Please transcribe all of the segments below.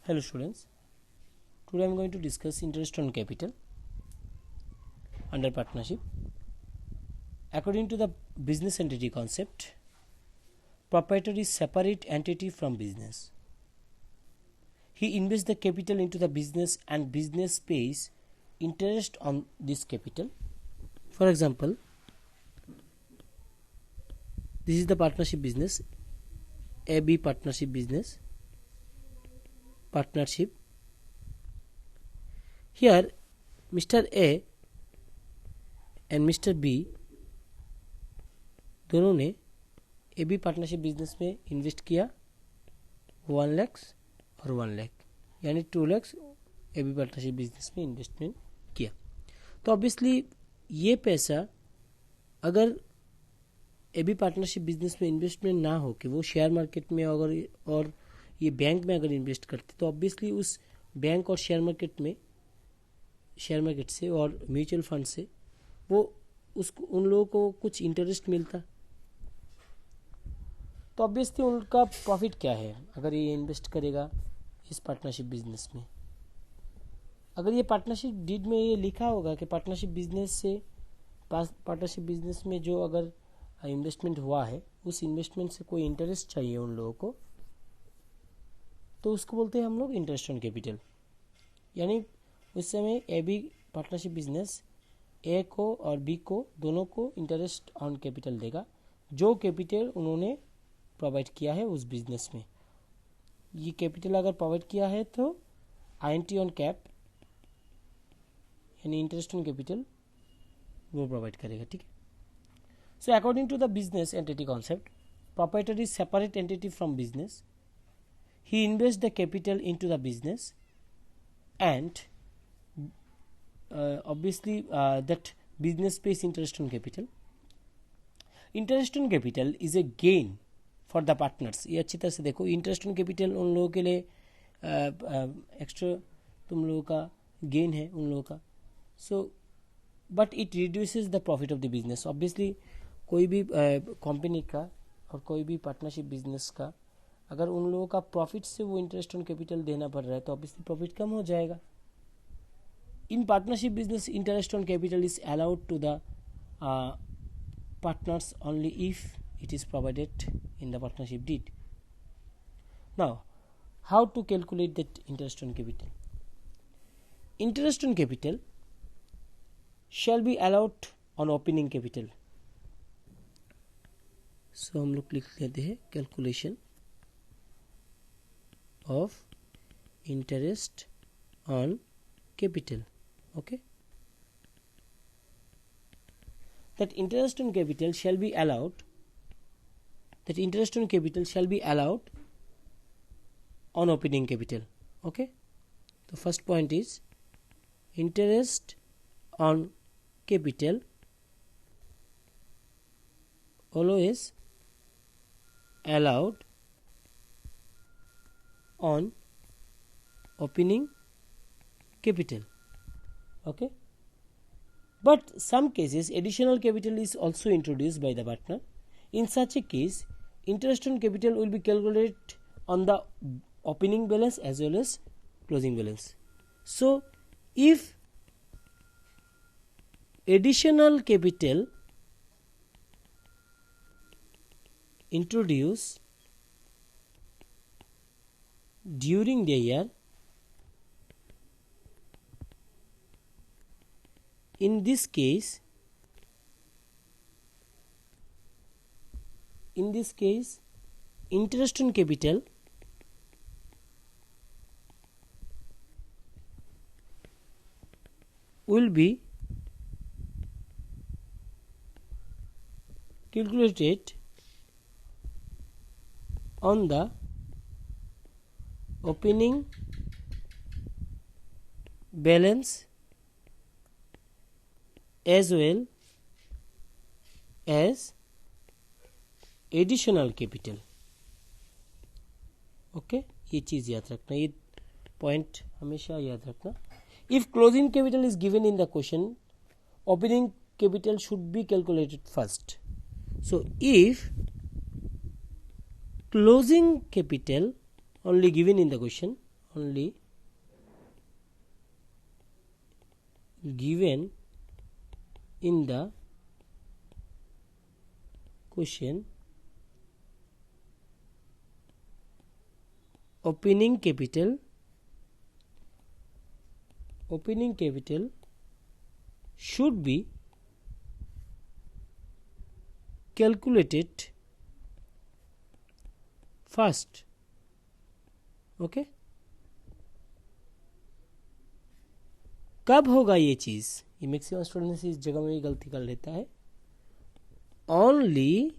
Hello students, today I am going to discuss interest on capital under partnership. According to the business entity concept, proprietor is separate entity from business. He invests the capital into the business and business pays interest on this capital. For example, this is the partnership business, AB partnership business, partnership. Here Mr. A and mister B दोनों ने A B partnership business में invest किया 1 लाख और 1 लाख, यानी 2 lakh A B partnership business में investment किया. तो obviously ये पैसा अगर ए बी पार्टनरशिप बिजनेस में इन्वेस्टमेंट ना हो कि वो शेयर मार्केट में अगर और ये बैंक में अगर इन्वेस्ट करते तो ऑब्वियसली उस बैंक और शेयर मार्केट से और म्यूचुअल फंड से वो उसको उन लोगों को कुछ इंटरेस्ट मिलता. तो ऑब्वियसली उनका प्रॉफिट क्या है अगर ये इन्वेस्ट करेगा इस पार्टनरशिप बिजनेस में. अगर ये पार्टनरशिप डीड में ये लिखा होगा कि पार्टनरशिप बिजनेस में जो अगर इन्वेस्टमेंट हुआ है उस इन्वेस्टमेंट से कोई इंटरेस्ट चाहिए उन लोगों को, तो उसको बोलते हैं हम लोग इंटरेस्ट ऑन कैपिटल. यानी उस समय ए बी पार्टनरशिप बिजनेस ए को और बी को दोनों को इंटरेस्ट ऑन कैपिटल देगा, जो कैपिटल उन्होंने प्रोवाइड किया है उस बिजनेस में. ये कैपिटल अगर प्रोवाइड किया है तो INT ऑन कैप यानी इंटरेस्ट ऑन कैपिटल वो प्रोवाइड करेगा. ठीक है. So according to the business entity concept, proprietor is separate entity from business. He invest the capital into the business and obviously that business pays interest on capital. Interest on capital is a gain for the partners. ये अच्छी तरह से देखो, interest on capital उन लोगों के लिए extra तुम लोगों का गेन है उन लोगों का. So but it reduces the profit of the business. Obviously कोई भी कंपनी का और कोई भी पार्टनरशिप बिजनेस का अगर उन लोगों का प्रॉफिट से वो इंटरेस्ट ऑन कैपिटल देना पड़ रहा है तो ऑब्वियसली प्रॉफिट कम हो जाएगा. In partnership business, interest on capital is allowed to the partners only if it is provided in the partnership deed. Now, how to calculate that interest on capital? Interest on capital shall be allowed on opening capital. So हम लोग लिख लेते हैं calculation of interest on capital. Okay, that interest on capital shall be allowed on opening capital. Okay, the first point is interest on capital always allowed on opening capital. Okay, but some cases additional capital is also introduced by the partner. In such a case, interest on capital will be calculated on the opening balance as well as closing balance. So if additional capital introduced during the year, in this case interest on capital will be calculated on the opening balance as well as additional capital. Okay, ये चीज़ याद रखना, ये point हमेशा याद रखना. If closing capital is given in the question, opening capital should be calculated first. So if closing capital only given in the question only given in the question, opening capital should be calculated first. Okay कब होगा ये चीज? ये maximum students इस जगह में भी गलती कर लेता है. Only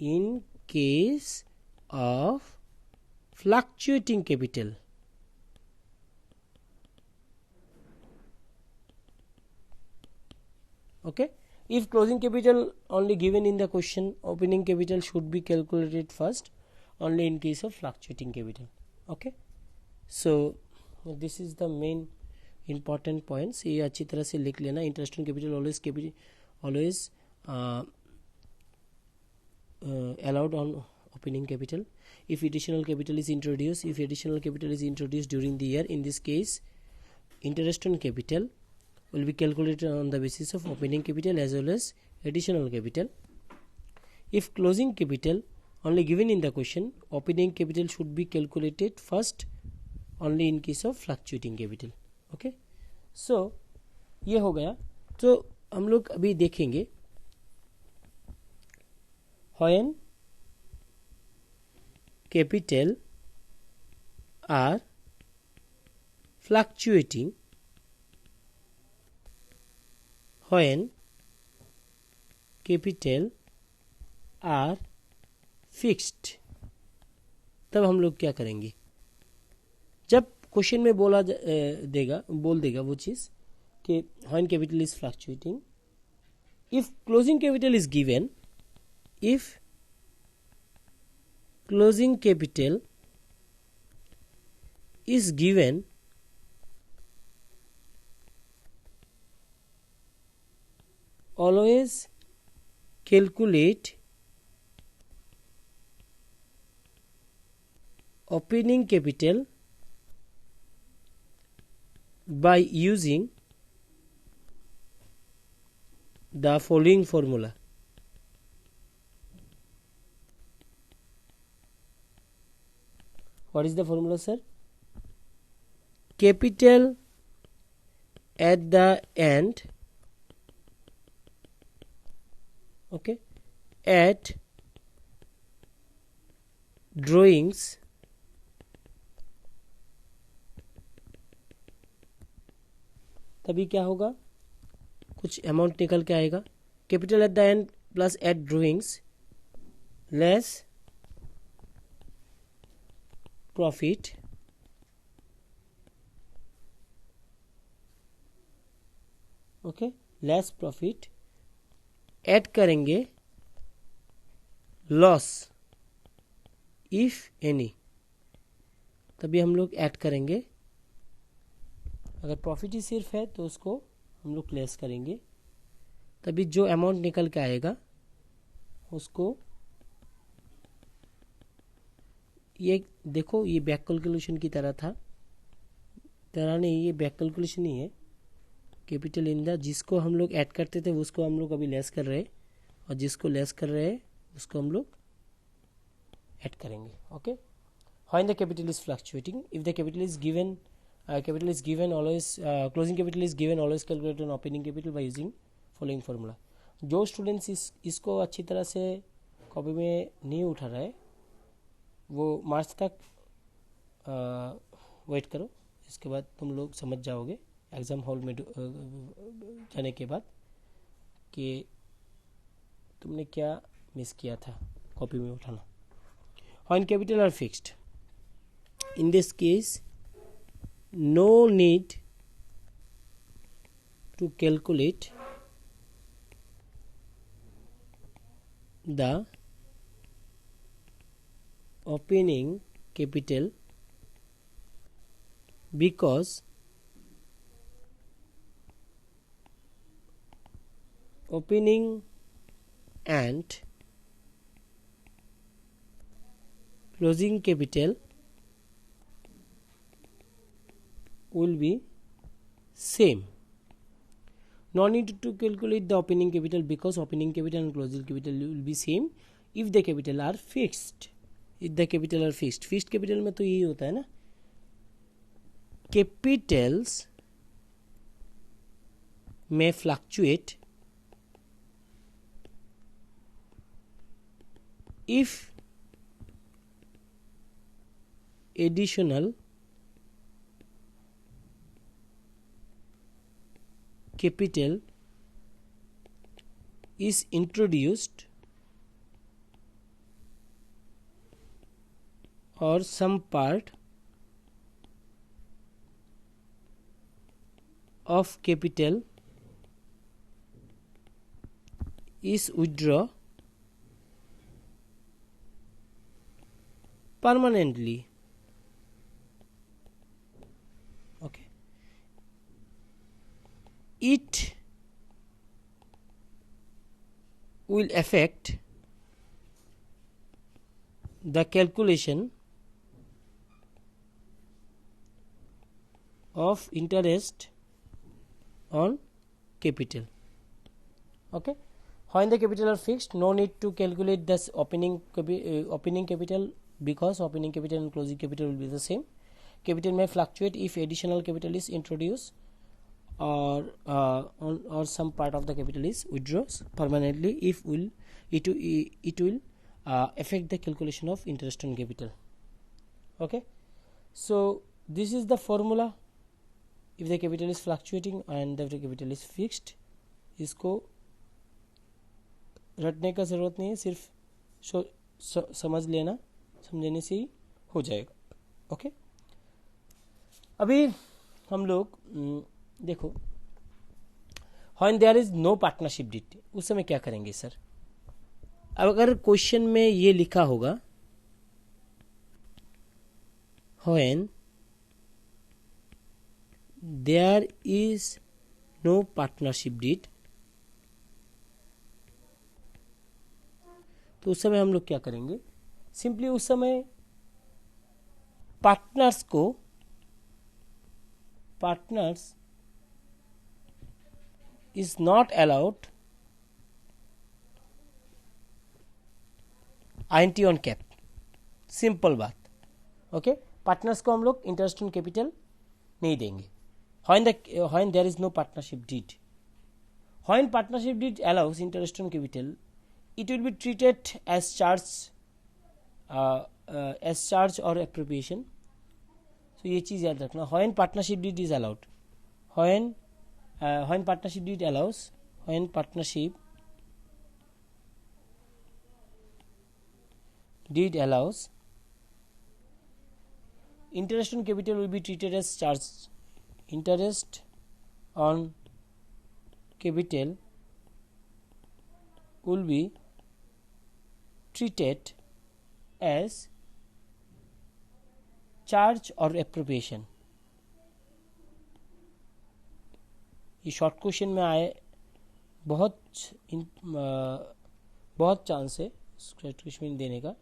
in case of fluctuating capital. Okay, if closing capital only given in the question, opening capital should be calculated first only in case of fluctuating capital. Okay, so this is the main important points. ये अच्छी तरह से लिख लेना. Interest on capital always allowed on opening capital. If additional capital is introduced during the year, in this case interest on capital will be calculated on the basis of opening capital as well as additional capital. If closing capital only given in the question, opening capital should be calculated first only in case of fluctuating capital. Okay, so ये हो गया. तो हम लोग अभी देखेंगे when capital are fluctuating, when capital are fixed, तब हम लोग क्या करेंगे? जब क्वेश्चन में बोल देगा वो चीज कि when capital is fluctuating, if closing capital is given, if closing capital is given, always calculate opening capital by using the following formula. What is the formula, sir? Capital at the end, okay, at drawings तभी क्या होगा? कुछ amount निकल के आएगा. Capital at the end plus at drawings less profit okay, less profit add करेंगे loss if any, तभी हम लोग ऐड करेंगे. अगर प्रॉफिट ही सिर्फ है तो उसको हम लोग लेस करेंगे, तभी जो अमाउंट निकल के आएगा उसको. ये देखो, ये बैक कैलकुलेशन की तरह नहीं, ये बैक कैलकुलेशन ही है. कैपिटल इन द, जिसको हम लोग ऐड करते थे उसको हम लोग अभी लेस कर रहे हैं, और जिसको लेस कर रहे हैं उसको हम लोग ऐड करेंगे. Okay, when the capital is fluctuating, if the capital is given always closing capital is given, always calculate on opening capital by using following formula. जो स्टूडेंट्स इसको अच्छी तरह से कॉपी में नहीं उठा रहा है वो मार्च तक वेट करो, इसके बाद तुम लोग समझ जाओगे एग्ज़ाम हॉल में जाने के बाद कि तुमने क्या मिस किया था कॉपी में उठाना. When capital are fixed, in this case no need to calculate the opening capital because opening and closing capital will be same. No need to calculate the opening capital because opening capital and closing capital will be same if the capital are fixed. If the capital are fixed, fixed capital में तो यही होता है ना, capitals may fluctuate if additional capital is introduced or some part of capital is withdrawn permanently. Okay, it will affect the calculation of interest on capital. Okay, when the capital are fixed, no need to calculate this opening capital because opening capital and closing capital will be the same. Capital may fluctuate if additional capital is introduced or some part of the capital is withdrawn permanently. If it will affect the calculation of interest on capital. Okay, so this is the formula. If the capital is fluctuating and the capital is fixed, इसको रटने का ज़रूरत नहीं है, सिर्फ समझ लेना, समझने से ही हो जाएगा. ओके, अभी हम लोग देखो when there is no partnership deed, उस समय क्या करेंगे सर. अब अगर क्वेश्चन में ये लिखा होगा when there is no partnership deed, तो उस समय हम लोग क्या करेंगे, सिंपली उस समय partners is not allowed INT on cap. Simple बात. ओके, पार्टनर्स को हम लोग इंटरेस्ट ऑन कैपिटल नहीं देंगे when there is no partnership deed. When partnership deed allows interest on capital, it will be treated as charge or appropriation. So ये चीज़ याद रखना. When partnership deed is allowed, when partnership deed allows, when partnership deed allows, interest on capital will be treated as charge. Interest on capital will be treated as charge or appropriation. ये short question में आए, बहुत chance है short question देने का.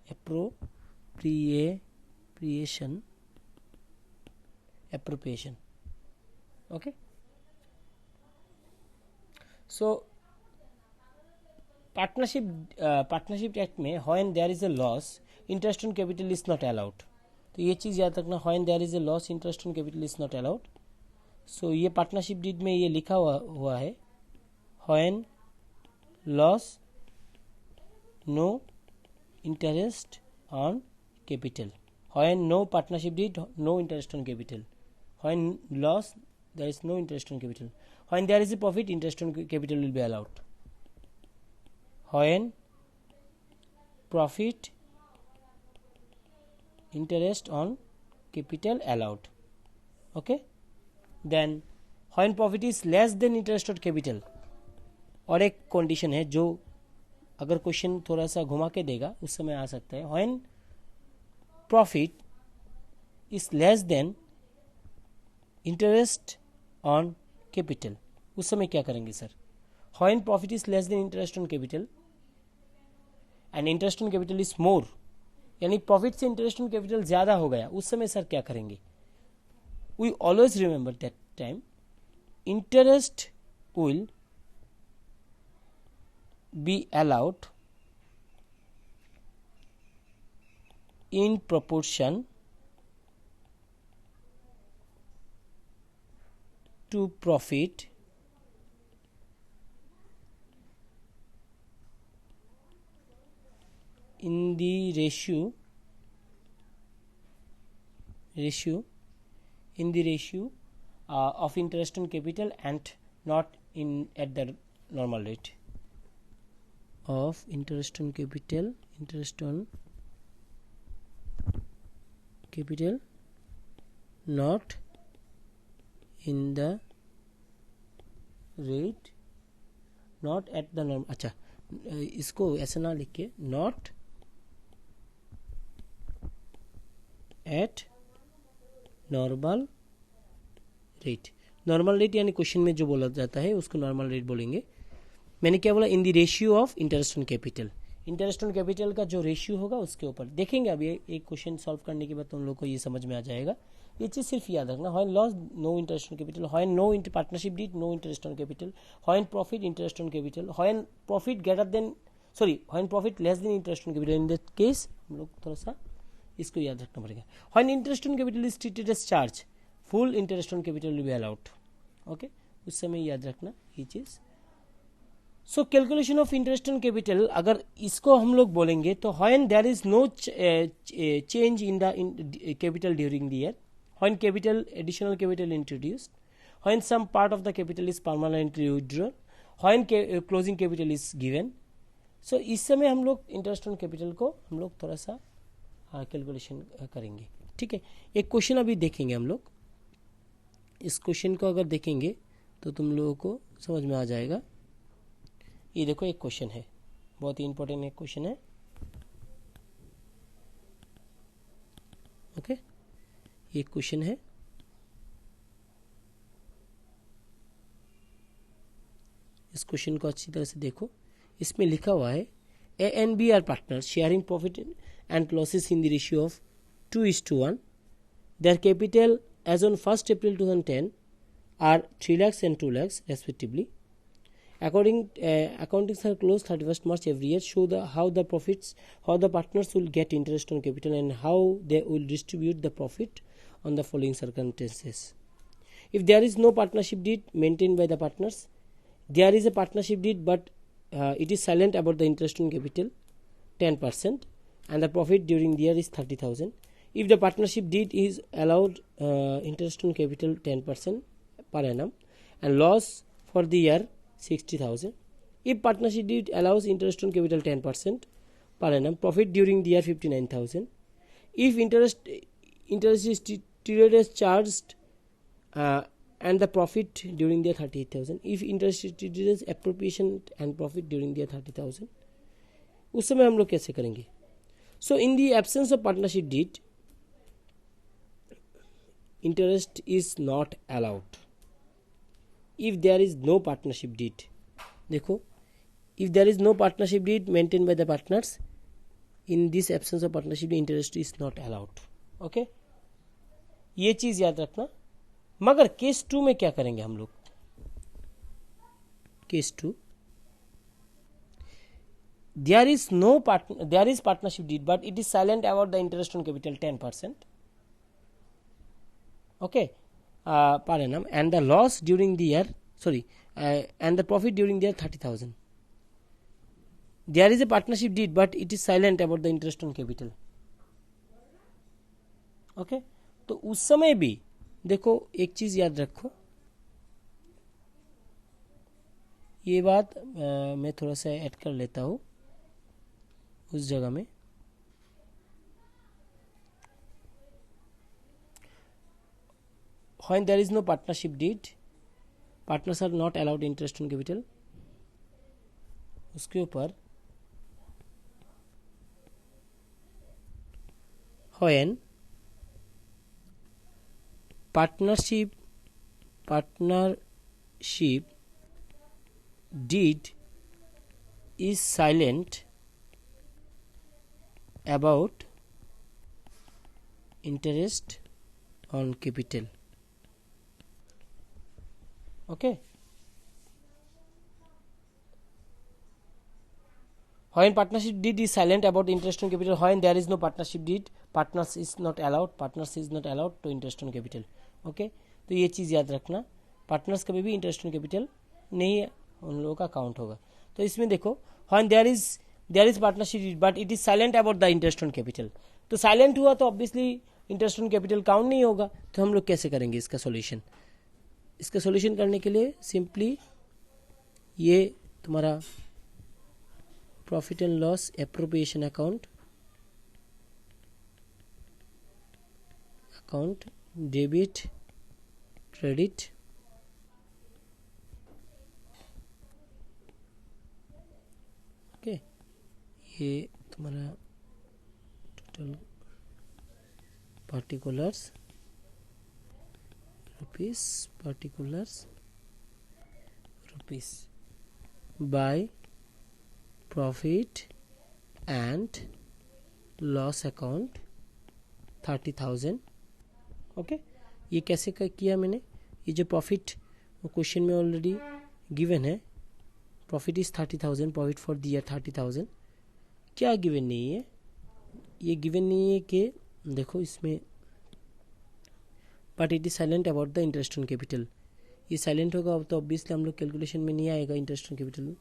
appropriation. Okay, so partnership act में when there is a loss, interest on capital is not allowed. तो ये चीज़ याद रखना, when there is a loss, interest on capital is not allowed. सो ये पार्टनरशिप डीड में ये लिखा हुआ है when loss, no interest on capital. When no partnership deed, no interest on capital. When loss, there is no interest on capital. When there is a profit, interest on capital will be allowed. When profit, interest on capital allowed. Okay, then when profit is less than interest on capital, और एक condition है जो अगर question थोड़ा सा घुमा के देगा उस समय आ सकता है. when profit is less than interest on capital, उस समय क्या करेंगे sir. when profit is less than interest on capital and interest on capital is more, यानी प्रॉफिट से इंटरेस्ट ऑन कैपिटल ज़्यादा हो गया, उस समय सर क्या करेंगे. we always remember that time interest will be allowed in proportion to profit in the ratio of interest on capital and not in at the normal rate of interest on capital not in the rate not at the normal. अच्छा इसको ऐसा ना लिख के not at normal rate. Normal rate यानी question में जो बोला जाता है उसको नॉर्मल रेट बोलेंगे. मैंने क्या बोला? इन the ratio of interest on capital. Interest on capital का जो रेशियो होगा उसके ऊपर देखेंगे. अभी एक क्वेश्चन सॉल्व करने के बाद तुम लोग को ये समझ में आ जाएगा. ये चीज सिर्फ याद रखना. When loss no interest on capital, when no partnership deed no interest on capital, when profit interest on capital, when profit greater than when profit less than interest on capital. In that case हम लोग थोड़ा सा इसको याद रखना पड़ेगा. When interest on capital is treated as charge, full interest on capital will be allowed. Okay, उस समय याद रखना ये चीज. So calculation of interest on capital अगर इसको हम लोग बोलेंगे तो when there is no change in the capital during the year, when capital additional capital introduced, when some part of the capital is permanently withdrawn, when closing capital is given. So इस समय हम लोग interest on capital को हम लोग थोड़ा सा calculation करेंगे. ठीक है, एक क्वेश्चन अभी देखेंगे हम लोग. इस क्वेश्चन को अगर देखेंगे तो तुम लोगों को समझ में आ जाएगा. ये देखो एक क्वेश्चन है, बहुत ही इंपॉर्टेंट एक क्वेश्चन है. ओके, ये क्वेश्चन है. इस क्वेश्चन को अच्छी तरह से देखो. इसमें लिखा हुआ है A and B are partners sharing profit and losses in the ratio of 2:1. Their capital as on 1st April 2010 are 3 lakhs and 2 lakhs respectively. Accountings are closed 31st March every year. Show how the partners will get interest on capital and how they will distribute the profit on the following circumstances. If there is no partnership deed maintained by the partners, there is a partnership deed but it is silent about the interest on capital 10% and the profit during the year is 30,000. If the partnership deed is allowed interest on capital 10% per annum and loss for the year 60,000. If partnership deed allows interest on capital 10% per annum, profit during the year 59,000. If interest is treated as charged and the profit during the year 38,000. If interest is treated as appropriation and profit during the year 30,000. उस समय हम लोग कैसे करेंगे? So in the absence of partnership deed, interest is not allowed. If there is no partnership deed, देखो, if there is no partnership deed maintained by the partners, in this absence of partnership interest is not allowed. Okay, ये चीज याद रखना. मगर case 2 में क्या करेंगे हम लोग? Case 2, there is partnership deed but it is silent about the interest on capital 10%. Okay, per annum and the loss during the year and the profit during the year 30,000. There is a partnership deed but it is silent about the interest on capital. Okay, तो उस समय भी देखो एक चीज याद रखो. ये बात मैं थोड़ा सा ऐड कर लेता हूँ उस जगह में. When there is no partnership deed, partners are not allowed interest on capital. उसके ऊपर when partnership deed is silent about interest on capital. Okay. When partnership deed is silent about interest on capital, when there is no partnership deed, partners is not allowed to interest on capital. Okay, तो ये चीज़ याद रखना, partners कभी भी interest on capital नहीं उन लोगों का काउंट होगा. तो इसमें देखो, when there is partnership deed but it is silent about the interest on capital, तो साइलेंट हुआ तो obviously interest on capital count नहीं होगा. तो हम लोग कैसे करेंगे इसका सॉल्यूशन? इसका सॉल्यूशन करने के लिए सिंपली ये तुम्हारा profit and loss appropriation account debit credit okay, ये तुम्हारा total particulars rupees by profit and loss account 30,000. Okay, ये कैसे किया मैंने? ये जो प्रॉफिट क्वेश्चन में ऑलरेडी गिवन है, profit is 30,000, profit for the year 30,000. क्या गिवन नहीं है? ये गिवन नहीं है कि देखो इसमें but it is silent about the interest on capital. ये साइलेंट होगा तो ऑब्वियसली हम लोग कैलकुलेशन में नहीं आएगा इंटरेस्ट ऑन कैपिटल.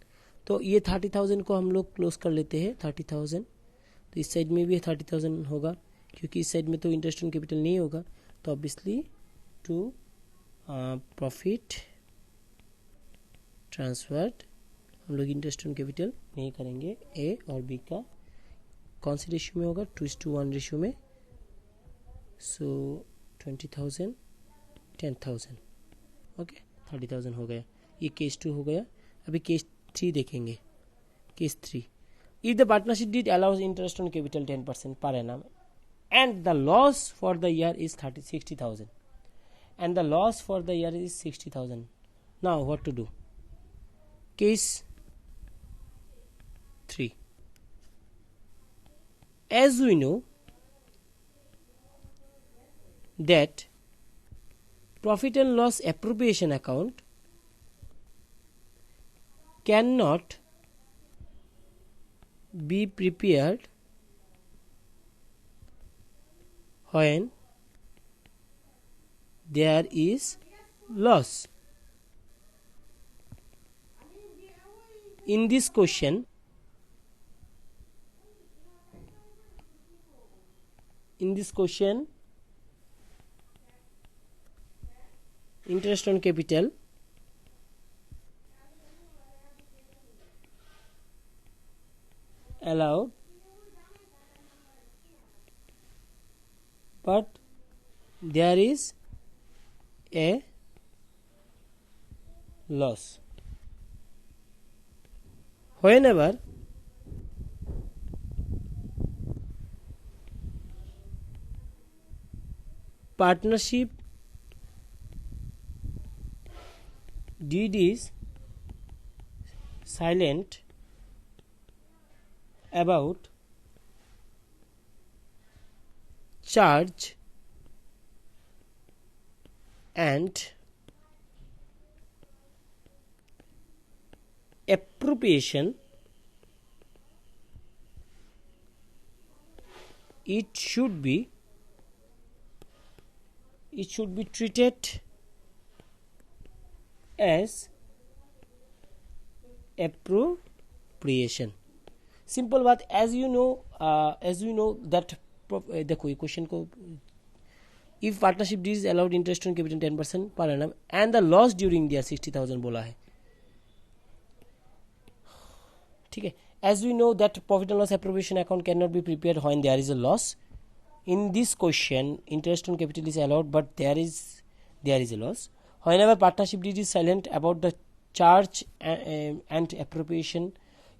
तो ये 30,000 को हम लोग क्लोज कर लेते हैं 30,000. तो इस साइड में भी 30,000 होगा क्योंकि इस साइड में तो इंटरेस्ट ऑन कैपिटल नहीं होगा. तो ऑब्वियसली टू प्रॉफिट ट्रांसफर्ड हम लोग इंटरेस्ट ऑन कैपिटल नहीं करेंगे. ए और बी का कौन सी रेशियो में होगा? 2:1 रेशियो में. सो 20,000 10,000. ओके, 30,000 हो गया. ये केस 2 हो गया. अभी केस 3 देखेंगे. Case 3, if the partnership deed allows interest on capital 10% per annum and the loss for the year is 60,000 and the loss for the year is 60,000. Now what to do? Case 3, as we know that profit and loss appropriation account cannot be prepared when there is loss. In this question, interest on capital allowed but there is a loss. Whenever partnership deed is silent about charge and appropriation, it should be treated as appropriation. Simple बात. As you know that देखो ये question को, if partnership deed is allowed interest on capital 10% per annum and the loss during the 60,000 बोला है. ठीक है. As we know that profit and loss appropriation account can not be prepared when there is a loss. In this question interest on capital is allowed but there is a loss. Whenever partnership deed is silent about the charge and appropriation,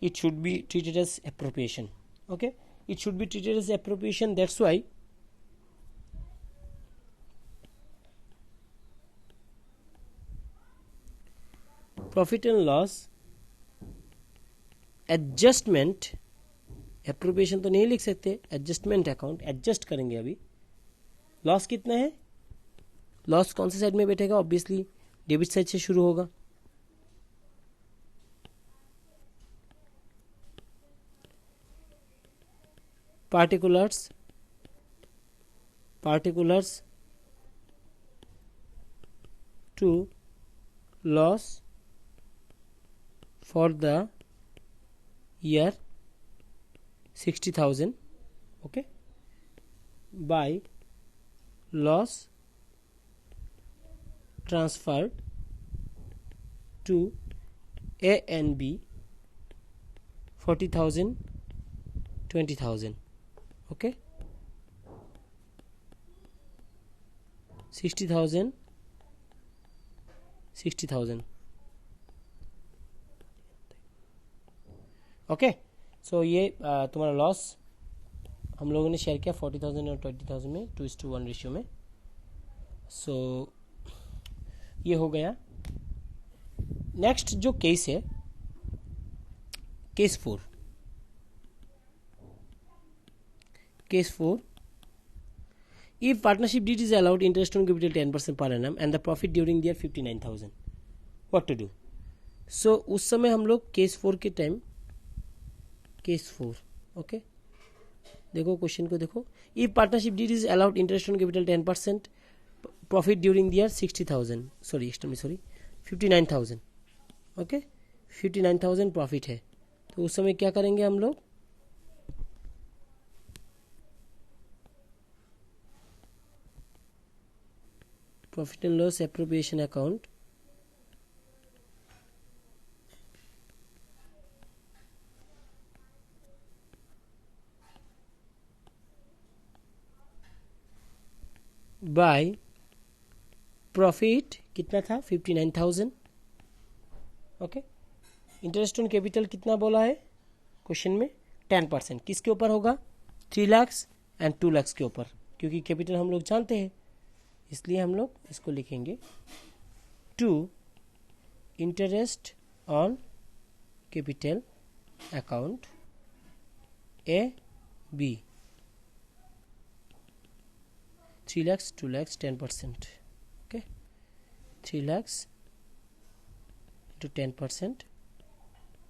it should be treated as appropriation. Okay, it should be treated as appropriation. That's why profit and loss adjustment, appropriation तो नहीं लिख सकते, adjustment account adjust करेंगे. अभी loss कितना है? Loss कौन से साइड में बैठेगा? ऑब्वियसली डेबिट साइड से शुरू होगा। Particulars to loss for the year 60,000, okay, by loss transferred to A and B 40,000 20,000, okay, 60,000 60,000, okay. सो ये तुम्हारा लॉस हम लोगों ने शेयर किया 40,000 और 20,000 में 2:1 रेशियो में। सो ये हो गया। नेक्स्ट जो केस है, case 4 if partnership deed is allowed interest on capital 10% per annum and the profit during the year 59,000, what to do? So उस समय हम लोग केस 4 के टाइम, केस 4, ओके, देखो क्वेश्चन को देखो। If partnership deed is allowed interest on capital 10%, profit during the year 60,000, sorry 59,000, okay, 59,000 profit है, तो उस समय क्या करेंगे हम लोग? Profit and loss appropriation account by profit कितना था? 59,000, ओके। इंटरेस्ट ऑन कैपिटल कितना बोला है क्वेश्चन में? 10%। किसके ऊपर होगा? 3 लाख एंड 2 लाख के ऊपर, क्योंकि कैपिटल हम लोग जानते हैं, इसलिए हम लोग इसको लिखेंगे to interest on capital account A B 3 lakhs 2 lakhs 10%, okay, 3 lakhs into 10%,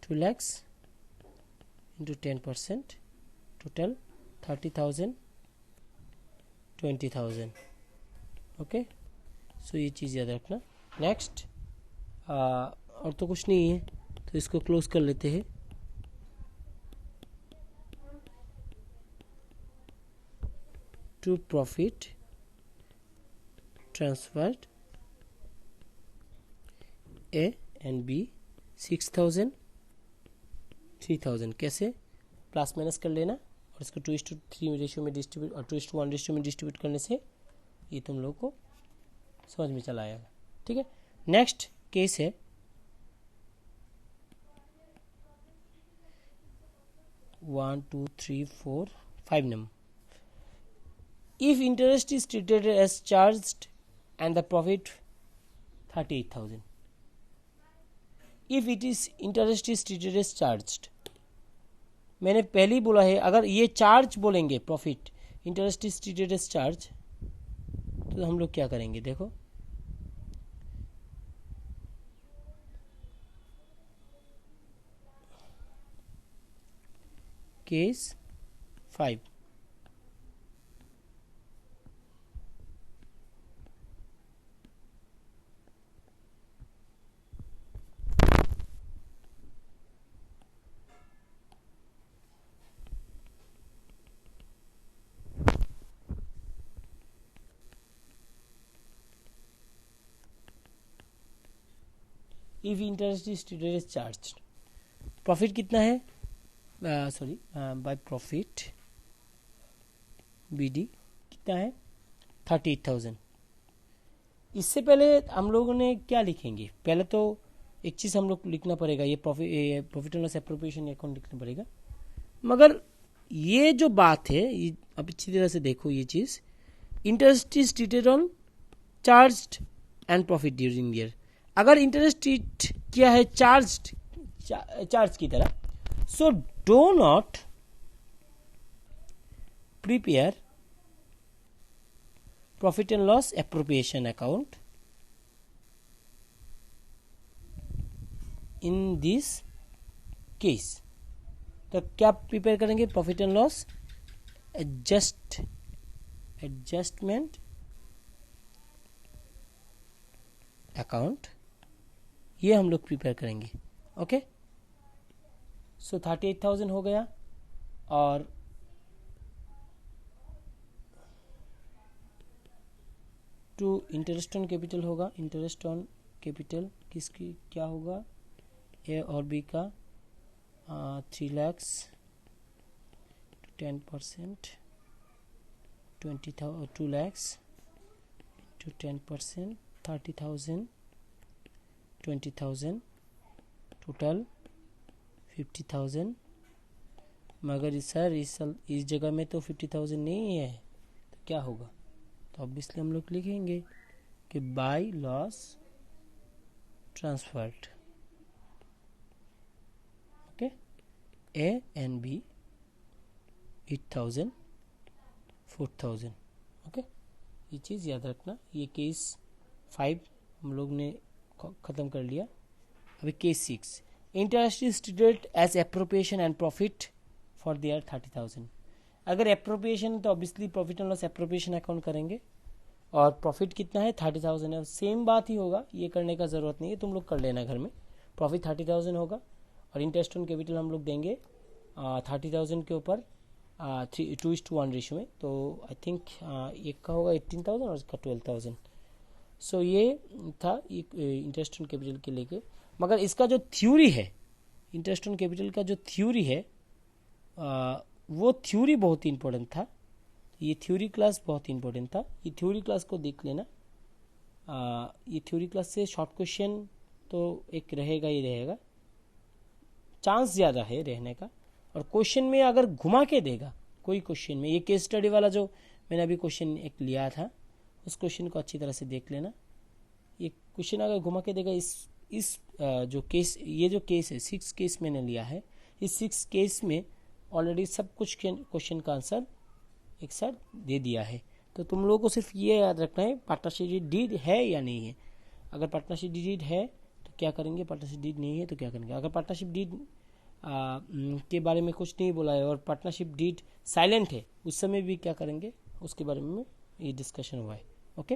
2 lakhs into 10%, total 30,000 20,000, okay. सो ये चीज़ याद रखना। नेक्स्ट और तो कुछ नहीं है, तो इसको क्लोज कर लेते हैं। To profit transferred A and B 6,000 3,000, कैसे? प्लस माइनस कर लेना और इसको 2:3 रेशियो में डिस्ट्रीब्यूट और 2:1 रेशियो में डिस्ट्रीब्यूट करने से ये तुम लोग को समझ में चला आएगा, ठीक है। नेक्स्ट केस है 1 2 3 4 5 number. If interest is treated as charged and the profit 38,000, if it is interest is treated as charged, मैंने पहले ही बोला है, अगर ये चार्ज बोलेंगे profit, interest is treated as charge, तो हम लोग क्या करेंगे? देखो case 5, if interest is treated as charge, profit कितना है? सॉरी, बाय प्रॉफिट बीडी कितना है? 38,000। इससे पहले हम लोगों ने क्या लिखेंगे? पहले तो एक चीज़ हम लोग लिखना पड़ेगा, ये profit and loss appropriation account लिखना पड़ेगा। मगर ये जो बात है, ये अब अच्छी तरह से देखो, ये चीज़ interest is treated on charged and profit during year. अगर इंटरेस्ट ट्रीट किया है चार्ज की तरह, so do not prepare profit and loss appropriation account in this case, तो क्या प्रिपेयर करेंगे? Profit and loss adjustment account, ये हम लोग प्रिपेयर करेंगे। ओके, सो 38,000 हो गया। और टू इंटरेस्ट ऑन कैपिटल होगा। इंटरेस्ट ऑन कैपिटल किसकी क्या होगा? ए और बी का 3 lakhs 10%, 2 lakhs to 10%, 30,000, 20,000, टोटल 50,000। मगर सर इस जगह में तो 50,000 नहीं है, तो क्या होगा? तो ऑब्वियसली हम लोग लिखेंगे कि by loss transferred. Okay, A and B 8,000, 4,000। Okay, ये चीज़ याद रखना। ये केस 5 हम लोग ने ख़त्म कर लिया। अभी case 6, interest is treated as appropriation and profit for their 30,000। अगर एप्रोप्रिएशन है तो obviously profit and loss appropriation account करेंगे, और प्रॉफिट कितना है? 30,000 है। सेम बात ही होगा, ये करने का ज़रूरत नहीं है, तुम लोग कर लेना घर में। प्रॉफिट 30,000 होगा और इंटरेस्ट ऑन कैपिटल हम लोग देंगे 30,000 के ऊपर 2:1 रेशियो में। तो आई थिंक एक का होगा 18,000 और इसका 12,000। सो ये था इंटरेस्ट ऑन कैपिटल के लेके। मगर इसका जो थ्योरी है, इंटरेस्ट ऑन कैपिटल का जो थ्योरी है, वो थ्योरी बहुत इंपॉर्टेंट था। ये थ्योरी क्लास बहुत इंपॉर्टेंट था, ये थ्योरी क्लास को देख लेना। ये थ्योरी क्लास से शॉर्ट क्वेश्चन तो एक रहेगा ही रहेगा, चांस ज़्यादा है रहने का। और क्वेश्चन में अगर घुमा के देगा कोई क्वेश्चन में, ये केस स्टडी वाला जो मैंने अभी क्वेश्चन एक लिया था, उस क्वेश्चन को अच्छी तरह से देख लेना। ये क्वेश्चन अगर घुमा के देगा, इस जो केस, ये जो केस है 6 केस मैंने लिया है, इस 6 केस में ऑलरेडी सब कुछ क्वेश्चन का आंसर एक साथ दे दिया है। तो तुम लोगों को सिर्फ ये याद रखना है पार्टनरशिप डीड है या नहीं है। अगर पार्टनरशिप डीड है तो क्या करेंगे, पार्टनरशिप डीड नहीं है तो क्या करेंगे। अगर पार्टनरशिप डीड के बारे में कुछ नहीं बोला है और पार्टनरशिप डीड साइलेंट है, उस समय भी क्या करेंगे, उसके बारे में ये डिस्कशन हुआ है। ओके।